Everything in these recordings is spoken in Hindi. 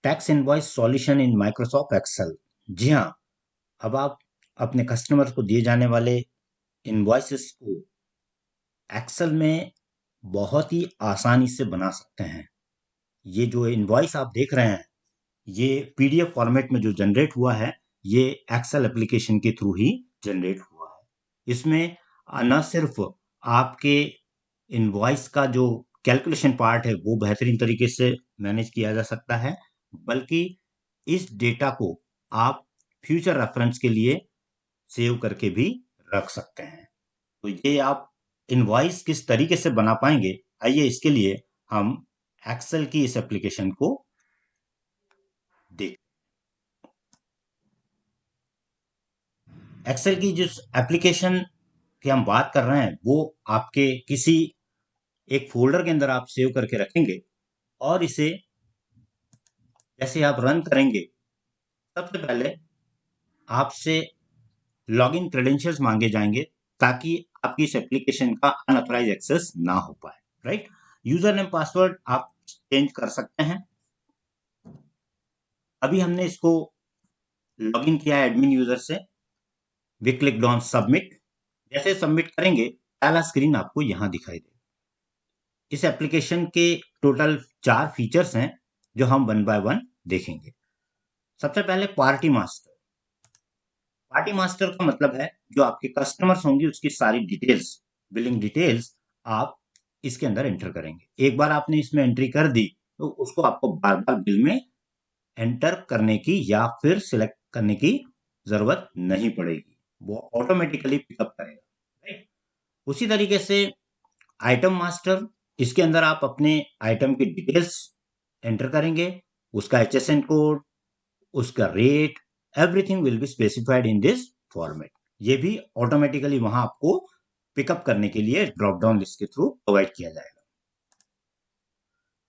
Tax invoice solution in Microsoft Excel. जी हाँ, अब आप अपने कस्टमर को दिए जाने वाले इनवॉइसेस को एक्सेल में बहुत ही आसानी से बना सकते हैं। ये जो इनवॉइस आप देख रहे हैं, ये पीडीएफ फॉर्मेट में जो जनरेट हुआ है, ये एक्सेल एप्लीकेशन के थ्रू ही जनरेट हुआ है। इसमें न सिर्फ आपके इनवॉइस का जो कैलकुलेशन पार्ट है वो बेहतरीन तरीके से मैनेज किया जा सकता है, बल्कि इस डेटा को आप फ्यूचर रेफरेंस के लिए सेव करके भी रख सकते हैं। तो ये आप इनवॉइस किस तरीके से बना पाएंगे, आइए इसके लिए हम एक्सेल की इस एप्लीकेशन को देख। एक्सेल की जिस एप्लीकेशन की हम बात कर रहे हैं वो आपके किसी एक फोल्डर के अंदर आप सेव करके रखेंगे, और इसे जैसे आप रन करेंगे, सबसे पहले आपसे लॉगिन क्रेडेंशियल्स मांगे जाएंगे ताकि आपकी इस एप्लीकेशन का अनऑथराइज एक्सेस ना हो पाए। राइट, यूजर नेम पासवर्ड आप चेंज कर सकते हैं। अभी हमने इसको लॉगिन किया है एडमिन यूजर से। We click on submit. जैसे सबमिट करेंगे, पहला स्क्रीन आपको यहां दिखाई देगा। इस एप्लीकेशन के टोटल 4 फीचर्स हैं जो हम वन बाय वन देखेंगे। सबसे पहले पार्टी मास्टर। पार्टी मास्टर का मतलब है जो आपके कस्टमर्स होंगे उसकी सारी डिटेल्स, बिलिंग डिटेल्स आप इसके अंदर एंटर करेंगे। एक बार आपने इसमें एंट्री कर दी तो उसको आपको बार बार बिल में एंटर करने की या फिर सिलेक्ट करने की जरूरत नहीं पड़ेगी, वो ऑटोमेटिकली पिकअप करेगा। राइट, उसी तरीके से आइटम मास्टर, इसके अंदर आप अपने आइटम की डिटेल्स एंटर करेंगे, उसका एचएसएन कोड, उसका rate, everything will be specified in this format. ये भी ऑटोमेटिकली वहां आपको पिकअप करने के लिए ड्रॉप डाउन लिस्ट के थ्रू प्रोवाइड किया जाएगा।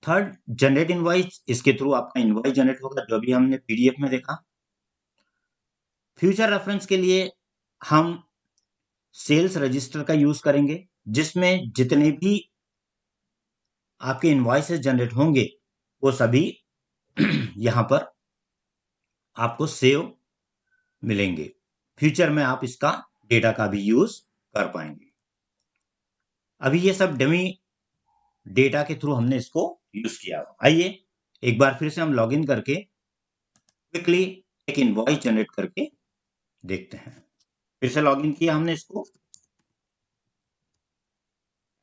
Third, generate invoice. इसके थ्रू आपका इनवॉइस जनरेट होगा, जो भी हमने पीडीएफ में देखा। फ्यूचर रेफरेंस के लिए हम सेल्स रजिस्टर का यूज करेंगे, जिसमें जितने भी आपके इनवॉइसेस जनरेट होंगे वो सभी यहां पर आपको सेव मिलेंगे। फ्यूचर में आप इसका डेटा का भी यूज कर पाएंगे। अभी ये सब डमी डेटा के थ्रू हमने इसको यूज किया। आइए एक बार फिर से हम लॉगिन करके क्विकली एक इनवॉइस जनरेट करके देखते हैं। फिर से लॉगिन किया हमने इसको,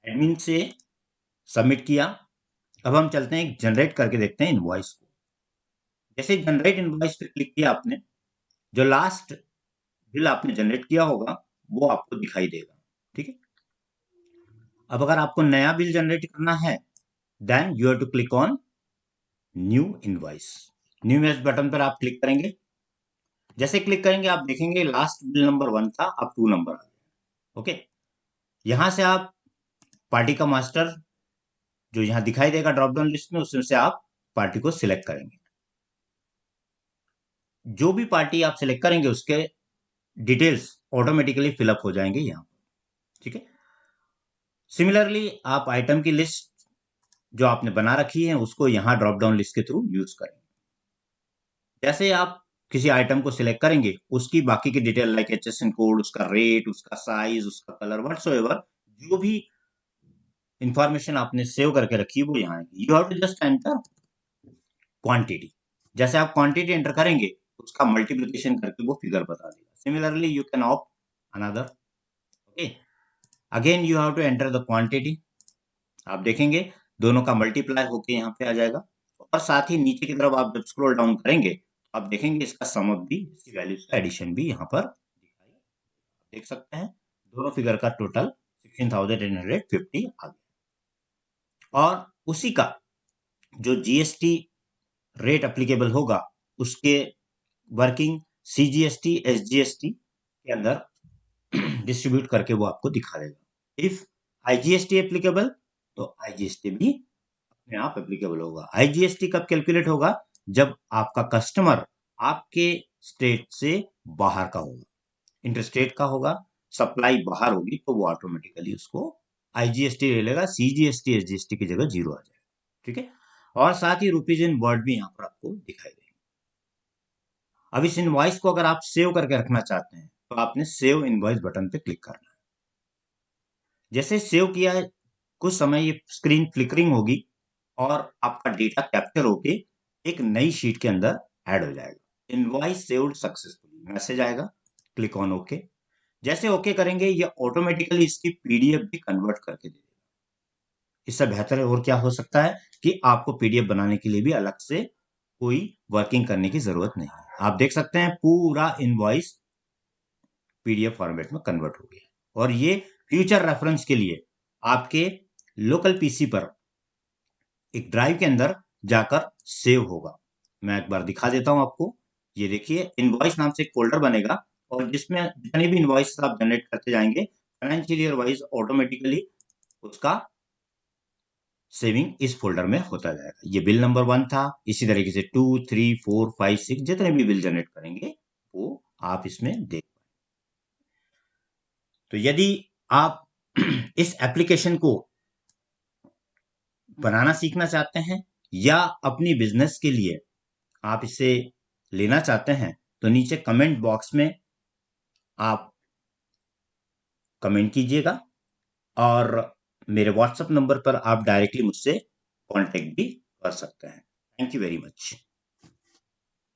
एडमिन से सबमिट किया। अब हम चलते हैं जनरेट करके देखते हैं इनवॉइस को। जैसे जनरेट इनवॉइस पे क्लिक किया आपने, जो लास्ट बिल आपने जनरेट किया होगा वो आपको दिखाई देगा। ठीक है, अब अगर आपको नया बिल जनरेट करना है, then you have to click on new invoice. New invoice button पर आप क्लिक करेंगे। जैसे क्लिक करेंगे आप देखेंगे लास्ट बिल नंबर 1 था, अब 2 नंबर आ गया। ओके, यहां से आप पार्टी का मास्टर जो यहां दिखाई देगा ड्रॉप डाउन लिस्ट में, उसमें से आप पार्टी को सिलेक्ट करेंगे। जो भी पार्टी आप सिलेक्ट करेंगे उसके डिटेल्स ऑटोमेटिकली फिलअप हो जाएंगे यहाँ। ठीक है, सिमिलरली आप आइटम की लिस्ट जो आपने बना रखी है उसको यहाँ ड्रॉप डाउन लिस्ट के थ्रू यूज करेंगे। जैसे आप किसी आइटम को सिलेक्ट करेंगे, उसकी बाकी की डिटेल लाइक एचएसएन कोड, उसका रेट, उसका साइज, उसका कलर, व्हाटसोएवर जो भी इंफॉर्मेशन आपने सेव करके रखी है वो यहाँ आएगी। You have to just enter quantity. जैसे आप क्वांटिटी एंटर करेंगे, उसका मल्टीप्लिकेशन करके वो फिगर बता देगा। Similarly you can opt another. Okay, again you have to enter the quantity. आप देखेंगे दोनों का मल्टीप्लाई होके यहाँ पे आ जाएगा, और साथ ही नीचे की तरफ आप जब स्क्रॉल डाउन करेंगे आप देखेंगे इसका सम अप भी, इसकी वैल्यूज का एडिशन भी यहाँ पर दिखाई देख सकते हैं। दोनों फिगर का टोटल 16,850 आ गया। और उसी का जो जीएसटी रेट एप्लीकेबल होगा उसके वर्किंग सीजीएसटी एसजीएसटी के अंदर डिस्ट्रीब्यूट करके वो आपको दिखा देगा। इफ आईजीएसटी एप्लीकेबल तो आईजीएसटी भी अपने आप एप्लीकेबल होगा। आईजीएसटी कब कैलकुलेट होगा? जब आपका कस्टमर आपके स्टेट से बाहर का होगा, इंटरस्टेट का होगा, सप्लाई बाहर होगी, तो वो ऑटोमेटिकली उसको आईजीएसटी ले लेगा, सीजीएसटी एसजीएसटी की जगह जीरो आ जाएगा। ठीक है, और साथ ही रुपीज इन वर्ड भी यहाँ पर आपको दिखाई देंगे। अब इस इनवॉइस को अगर आप सेव करके रखना चाहते हैं तो आपने सेव इनवॉइस बटन पे क्लिक करना है। जैसे सेव किया है, कुछ समय ये स्क्रीन फ्लिकरिंग होगी और आपका डेटा कैप्चर होके एक नई शीट के अंदर ऐड हो जाएगा। इनवॉइस सेव्ड सक्सेसफुली मैसेज आएगा, क्लिक ऑन ओके। जैसे ओके करेंगे ये ऑटोमेटिकली इसकी पीडीएफ भी कन्वर्ट करके दे देगा। इससे बेहतर और क्या हो सकता है कि आपको पीडीएफ बनाने के लिए भी अलग से कोई वर्किंग करने की जरूरत नहीं है। आप देख सकते हैं पूरा इनवॉइस पीडीएफ फॉर्मेट में कन्वर्ट हो गया और ये फ्यूचर रेफरेंस के लिए आपके लोकल पीसी पर एक ड्राइव के अंदर जाकर सेव होगा। मैं एक बार दिखा देता हूं आपको। ये देखिए इनवॉइस नाम से एक फोल्डर बनेगा और जिसमें जितने भी इनवॉइस आप जनरेट करते जाएंगे फाइनेंशियल ईयर वाइज ऑटोमेटिकली उसका सेविंग इस फोल्डर में होता जाएगा। ये बिल नंबर 1 था, इसी तरीके से 2, 3, 4, 5, 6 जितने भी बिल जनरेट करेंगे वो आप इसमें देख। तो यदि आप इस एप्लीकेशन को बनाना सीखना चाहते हैं या अपनी बिजनेस के लिए आप इसे लेना चाहते हैं तो नीचे कमेंट बॉक्स में आप कमेंट कीजिएगा और मेरे व्हाट्सएप नंबर पर आप डायरेक्टली मुझसे कांटेक्ट भी कर सकते हैं। Thank you very much.